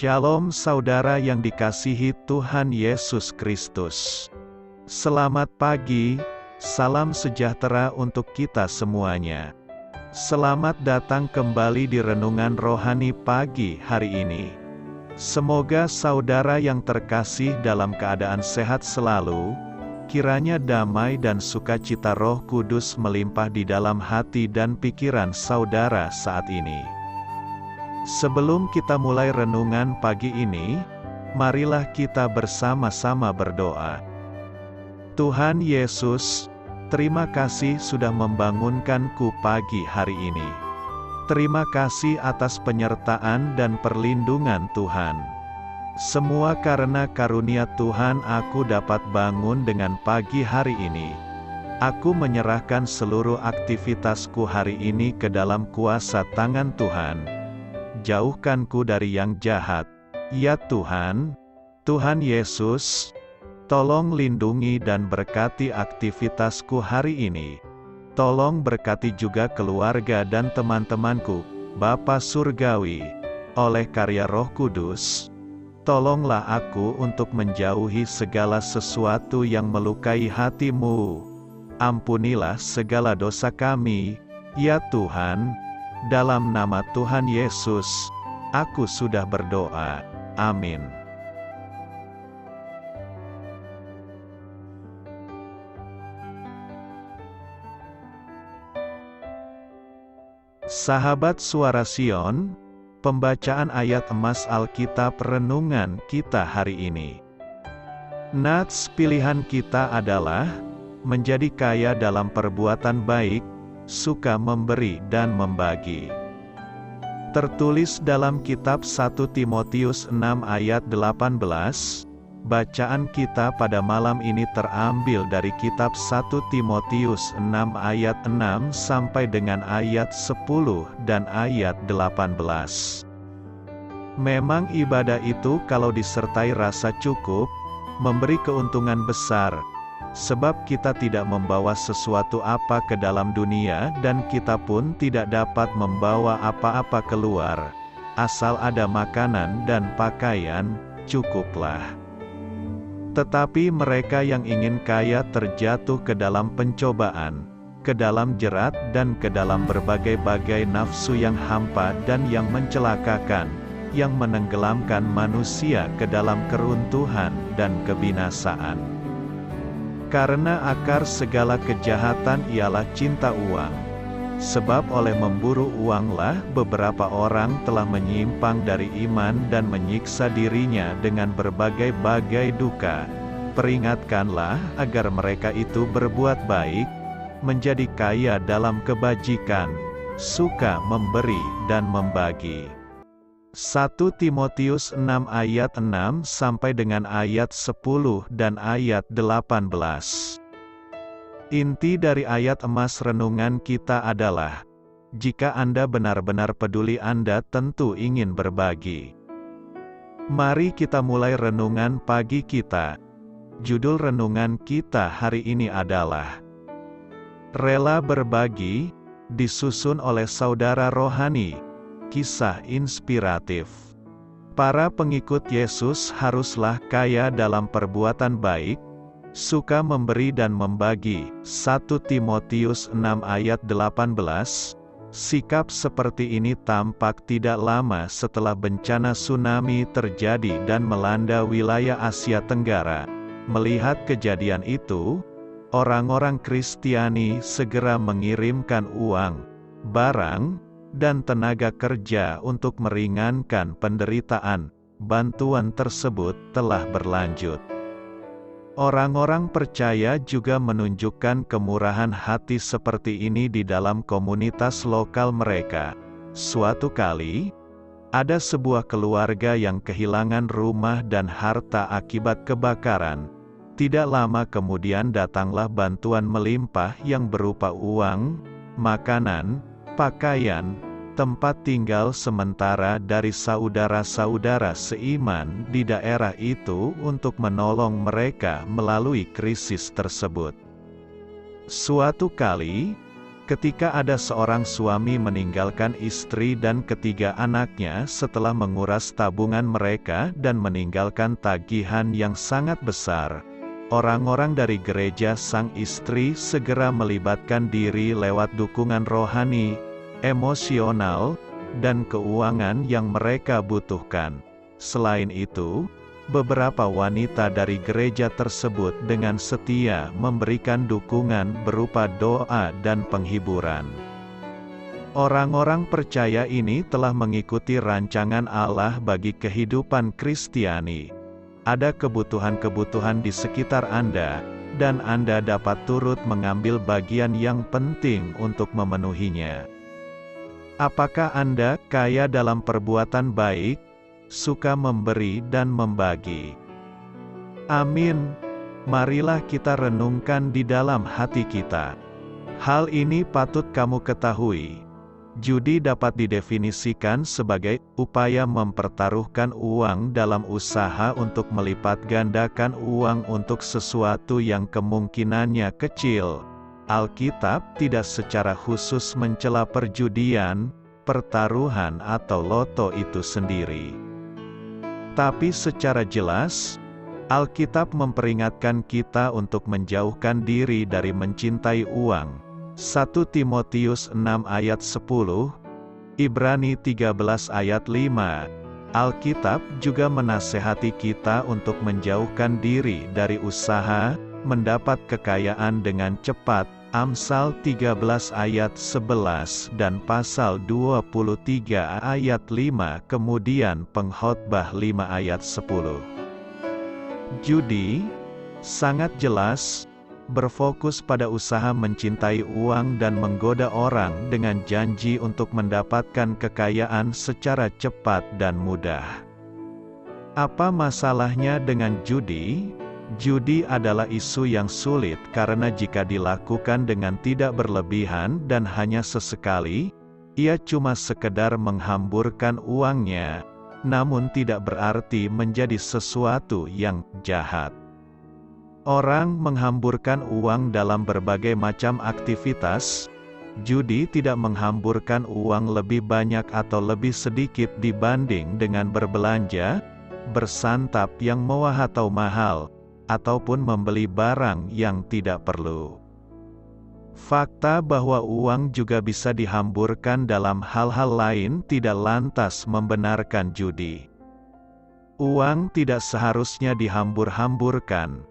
Shalom saudara yang dikasihi Tuhan Yesus Kristus. Selamat pagi, salam sejahtera untuk kita semuanya. Selamat datang kembali di Renungan Rohani pagi hari ini. Semoga saudara yang terkasih dalam keadaan sehat selalu, kiranya damai dan sukacita Roh Kudus melimpah di dalam hati dan pikiran saudara saat ini. Sebelum kita mulai renungan pagi ini, marilah kita bersama-sama berdoa. Tuhan Yesus, terima kasih sudah membangunkanku pagi hari ini. Terima kasih atas penyertaan dan perlindungan Tuhan. Semua karena karunia Tuhan aku dapat bangun dengan pagi hari ini. Aku menyerahkan seluruh aktivitasku hari ini ke dalam kuasa tangan Tuhan. Jauhkanku dari yang jahat, ya Tuhan. Tuhan Yesus, tolong lindungi dan berkati aktivitasku hari ini. Tolong berkati juga keluarga dan teman-temanku, Bapa Surgawi, oleh karya Roh Kudus. Tolonglah aku untuk menjauhi segala sesuatu yang melukai hati-Mu. Ampunilah segala dosa kami, ya Tuhan. Dalam nama Tuhan Yesus, aku sudah berdoa. Amin. Sahabat Suara Sion, pembacaan ayat emas Alkitab renungan kita hari ini. Nats pilihan kita adalah menjadi kaya dalam perbuatan baik, suka memberi dan membagi. Tertulis dalam kitab 1 Timotius 6 ayat 18, bacaan kita pada malam ini terambil dari kitab 1 Timotius 6 ayat 6 sampai dengan ayat 10 dan ayat 18. Memang ibadah itu kalau disertai rasa cukup, memberi keuntungan besar, sebab kita tidak membawa sesuatu apa ke dalam dunia dan kita pun tidak dapat membawa apa-apa keluar. Asal ada makanan dan pakaian, cukuplah. Tetapi mereka yang ingin kaya terjatuh ke dalam pencobaan, ke dalam jerat dan ke dalam berbagai-bagai nafsu yang hampa dan yang mencelakakan, yang menenggelamkan manusia ke dalam keruntuhan dan kebinasaan. Karena akar segala kejahatan ialah cinta uang. Sebab oleh memburu uanglah beberapa orang telah menyimpang dari iman dan menyiksa dirinya dengan berbagai-bagai duka. Peringatkanlah agar mereka itu berbuat baik, menjadi kaya dalam kebajikan, suka memberi dan membagi. 1 Timotius 6 ayat 6 sampai dengan ayat 10 dan ayat 18. Inti dari ayat emas renungan kita adalah, jika Anda benar-benar peduli Anda tentu ingin berbagi. Mari kita mulai renungan pagi kita. Judul renungan kita hari ini adalah Rela Berbagi, disusun oleh Saudara Rohani. Kisah inspiratif. Para pengikut Yesus haruslah kaya dalam perbuatan baik, suka memberi dan membagi. 1 Timotius 6 ayat 18. Sikap seperti ini tampak tidak lama setelah bencana tsunami terjadi dan melanda wilayah Asia Tenggara. Melihat kejadian itu, orang-orang Kristiani segera mengirimkan uang, barang, dan tenaga kerja untuk meringankan penderitaan. Bantuan tersebut telah berlanjut. Orang-orang percaya juga menunjukkan kemurahan hati seperti ini di dalam komunitas lokal mereka. Suatu kali, ada sebuah keluarga yang kehilangan rumah dan harta akibat kebakaran. Tidak lama kemudian datanglah bantuan melimpah yang berupa uang, makanan, pakaian, tempat tinggal sementara dari saudara-saudara seiman di daerah itu untuk menolong mereka melalui krisis tersebut. Suatu kali, Ketika ada seorang suami meninggalkan istri dan ketiga anaknya setelah menguras tabungan mereka dan meninggalkan tagihan yang sangat besar, orang-orang dari gereja sang istri segera melibatkan diri lewat dukungan rohani, emosional, dan keuangan yang mereka butuhkan. Selain itu, beberapa wanita dari gereja tersebut dengan setia memberikan dukungan berupa doa dan penghiburan. Orang-orang percaya ini telah mengikuti rancangan Allah bagi kehidupan Kristiani. Ada kebutuhan-kebutuhan di sekitar Anda, dan Anda dapat turut mengambil bagian yang penting untuk memenuhinya. Apakah Anda kaya dalam perbuatan baik, suka memberi dan membagi? Amin. Marilah kita renungkan di dalam hati kita. Hal ini patut kamu ketahui. Judi dapat didefinisikan sebagai upaya mempertaruhkan uang dalam usaha untuk melipat gandakan uang untuk sesuatu yang kemungkinannya kecil. Alkitab tidak secara khusus mencela perjudian, pertaruhan atau loto itu sendiri. Tapi secara jelas, Alkitab memperingatkan kita untuk menjauhkan diri dari mencintai uang. 1 Timotius 6 ayat 10, Ibrani 13 ayat 5. Alkitab juga menasehati kita untuk menjauhkan diri dari usaha, mendapat kekayaan dengan cepat. Amsal 13 ayat 11 dan pasal 23 ayat 5, kemudian Pengkhotbah 5 ayat 10. Judi, sangat jelas, berfokus pada usaha mencintai uang dan menggoda orang dengan janji untuk mendapatkan kekayaan secara cepat dan mudah. Apa masalahnya dengan judi? Judi adalah isu yang sulit karena jika dilakukan dengan tidak berlebihan dan hanya sesekali, ia cuma sekedar menghamburkan uangnya, namun tidak berarti menjadi sesuatu yang jahat. Orang menghamburkan uang dalam berbagai macam aktivitas. Judi tidak menghamburkan uang lebih banyak atau lebih sedikit dibanding dengan berbelanja, bersantap yang mewah atau mahal, ataupun membeli barang yang tidak perlu. Fakta bahwa uang juga bisa dihamburkan dalam hal-hal lain tidak lantas membenarkan judi. Uang tidak seharusnya dihambur-hamburkan.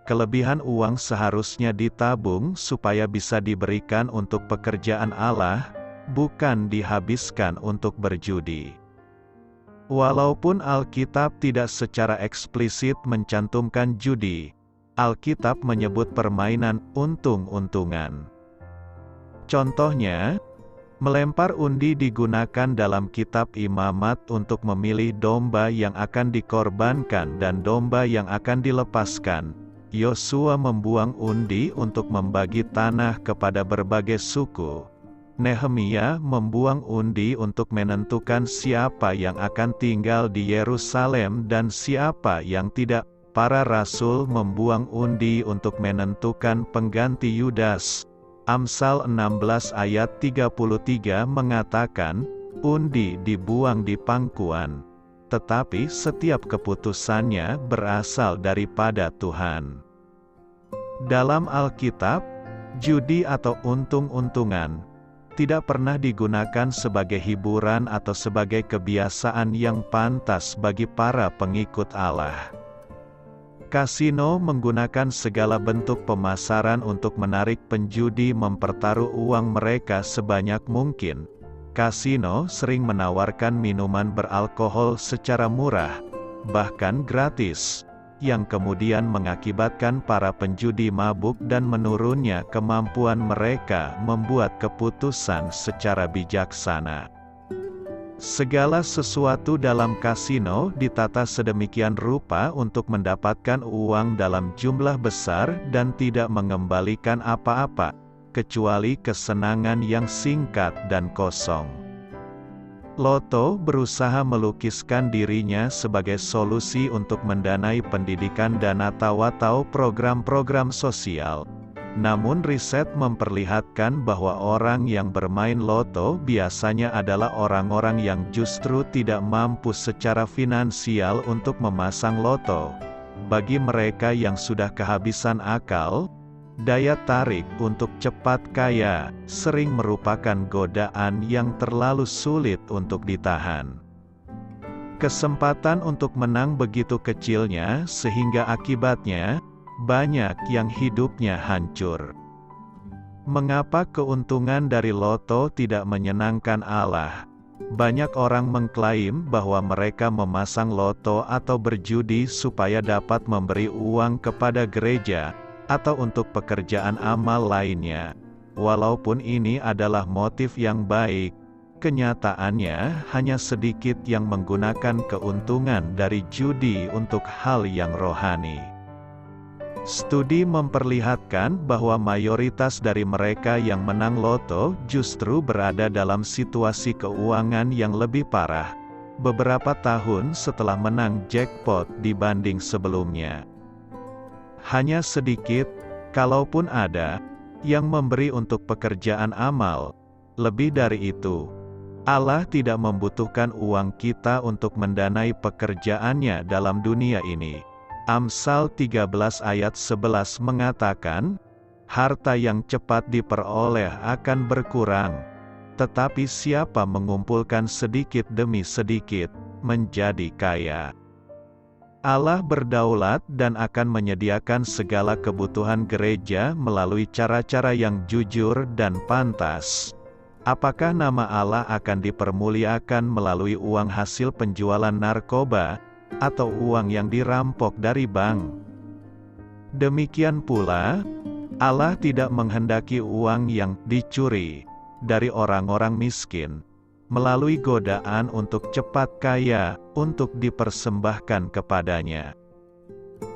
Kelebihan uang seharusnya ditabung supaya bisa diberikan untuk pekerjaan Allah, bukan dihabiskan untuk berjudi. Walaupun Alkitab tidak secara eksplisit mencantumkan judi, Alkitab menyebut permainan untung-untungan. Contohnya, melempar undi digunakan dalam kitab Imamat untuk memilih domba yang akan dikorbankan dan domba yang akan dilepaskan. Yosua membuang undi untuk membagi tanah kepada berbagai suku. Nehemia membuang undi untuk menentukan siapa yang akan tinggal di Yerusalem dan siapa yang tidak. Para rasul membuang undi untuk menentukan pengganti Yudas. Amsal 16 ayat 33 mengatakan, undi dibuang di pangkuan, tetapi setiap keputusannya berasal daripada Tuhan. Dalam Alkitab, judi atau untung-untungan tidak pernah digunakan sebagai hiburan atau sebagai kebiasaan yang pantas bagi para pengikut Allah. Kasino menggunakan segala bentuk pemasaran untuk menarik penjudi mempertaruh uang mereka sebanyak mungkin. Kasino sering menawarkan minuman beralkohol secara murah, bahkan gratis, yang kemudian mengakibatkan para penjudi mabuk dan menurunnya kemampuan mereka membuat keputusan secara bijaksana. Segala sesuatu dalam kasino ditata sedemikian rupa untuk mendapatkan uang dalam jumlah besar dan tidak mengembalikan apa-apa, kecuali kesenangan yang singkat dan kosong. Loto berusaha melukiskan dirinya sebagai solusi untuk mendanai pendidikan dana tawa atau program-program sosial. Namun riset memperlihatkan bahwa orang yang bermain loto biasanya adalah orang-orang yang justru tidak mampu secara finansial untuk memasang loto. Bagi mereka yang sudah kehabisan akal, daya tarik untuk cepat kaya sering merupakan godaan yang terlalu sulit untuk ditahan. Kesempatan untuk menang begitu kecilnya sehingga akibatnya banyak yang hidupnya hancur. Mengapa keuntungan dari loto tidak menyenangkan Allah? Banyak orang mengklaim bahwa mereka memasang loto atau berjudi supaya dapat memberi uang kepada gereja, atau untuk pekerjaan amal lainnya. Walaupun ini adalah motif yang baik, kenyataannya hanya sedikit yang menggunakan keuntungan dari judi untuk hal yang rohani. Studi memperlihatkan bahwa mayoritas dari mereka yang menang loto justru berada dalam situasi keuangan yang lebih parah beberapa tahun setelah menang jackpot dibanding sebelumnya. Hanya sedikit, kalaupun ada, yang memberi untuk pekerjaan amal. Lebih dari itu, Allah tidak membutuhkan uang kita untuk mendanai pekerjaannya dalam dunia ini. Amsal 13 ayat 11 mengatakan, harta yang cepat diperoleh akan berkurang, tetapi siapa mengumpulkan sedikit demi sedikit, menjadi kaya. Allah berdaulat dan akan menyediakan segala kebutuhan gereja melalui cara-cara yang jujur dan pantas. Apakah nama Allah akan dipermuliakan melalui uang hasil penjualan narkoba, atau uang yang dirampok dari bank? Demikian pula, Allah tidak menghendaki uang yang dicuri dari orang-orang miskin, melalui godaan untuk cepat kaya, untuk dipersembahkan kepadanya.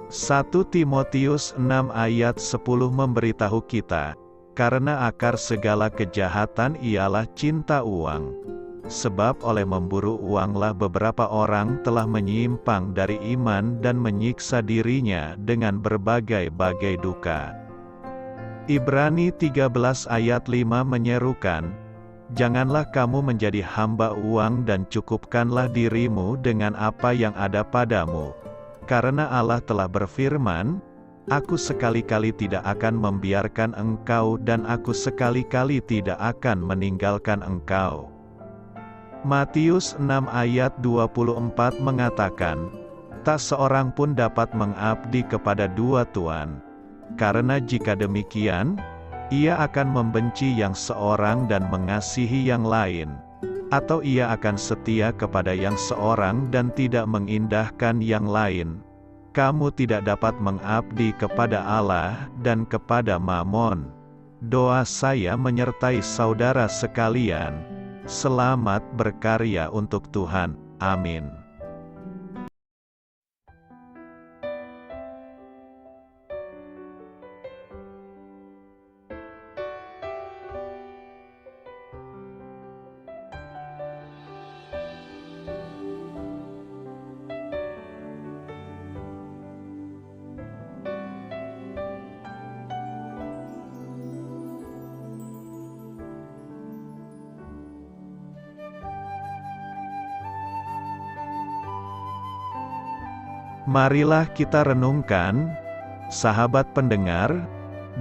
1 Timotius 6 ayat 10 memberitahu kita, karena akar segala kejahatan ialah cinta uang. Sebab oleh memburu uanglah beberapa orang telah menyimpang dari iman dan menyiksa dirinya dengan berbagai-bagai duka. Ibrani 13 ayat 5 menyerukan, janganlah kamu menjadi hamba uang dan cukupkanlah dirimu dengan apa yang ada padamu. Karena Allah telah berfirman, aku sekali-kali tidak akan membiarkan engkau dan aku sekali-kali tidak akan meninggalkan engkau. Matius 6 ayat 24 mengatakan, tak seorang pun dapat mengabdi kepada dua tuan. Karena jika demikian, ia akan membenci yang seorang dan mengasihi yang lain. Atau ia akan setia kepada yang seorang dan tidak mengindahkan yang lain. Kamu tidak dapat mengabdi kepada Allah dan kepada Mamon. Doa saya menyertai saudara sekalian. Selamat berkarya untuk Tuhan. Amin. Marilah kita renungkan, sahabat pendengar,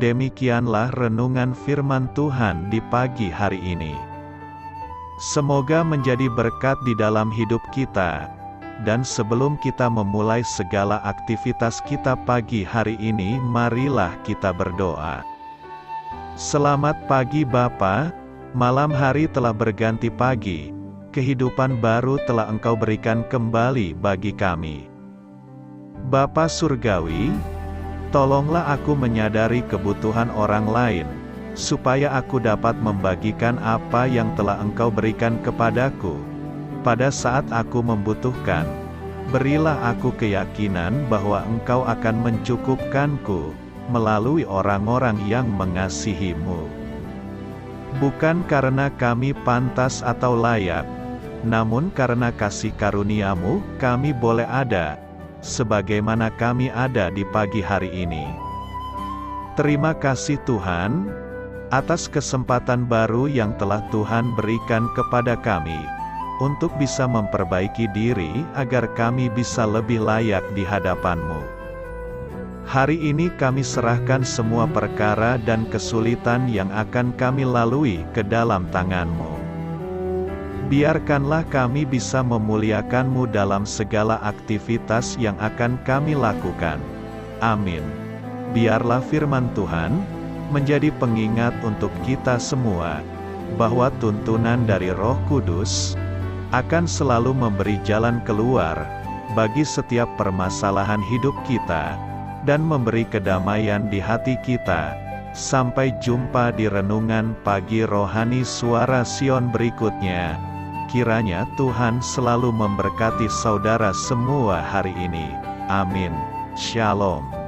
demikianlah renungan firman Tuhan di pagi hari ini. Semoga menjadi berkat di dalam hidup kita, dan sebelum kita memulai segala aktivitas kita pagi hari ini, marilah kita berdoa. Selamat pagi Bapa, malam hari telah berganti pagi, kehidupan baru telah Engkau berikan kembali bagi kami. Bapa Surgawi, tolonglah aku menyadari kebutuhan orang lain, supaya aku dapat membagikan apa yang telah Engkau berikan kepadaku. Pada saat aku membutuhkan, berilah aku keyakinan bahwa Engkau akan mencukupkanku, melalui orang-orang yang mengasihi-Mu. Bukan karena kami pantas atau layak, namun karena kasih karunia-Mu, kami boleh ada, sebagaimana kami ada di pagi hari ini. Terima kasih Tuhan, atas kesempatan baru yang telah Tuhan berikan kepada kami, untuk bisa memperbaiki diri agar kami bisa lebih layak di hadapan-Mu. Hari ini kami serahkan semua perkara dan kesulitan yang akan kami lalui ke dalam tangan-Mu. Biarkanlah kami bisa memuliakan-Mu dalam segala aktivitas yang akan kami lakukan. Amin. Biarlah firman Tuhan menjadi pengingat untuk kita semua, bahwa tuntunan dari Roh Kudus akan selalu memberi jalan keluar bagi setiap permasalahan hidup kita, dan memberi kedamaian di hati kita. Sampai jumpa di renungan pagi rohani Suara Sion berikutnya. Kiranya Tuhan selalu memberkati saudara semua hari ini. Amin. Shalom.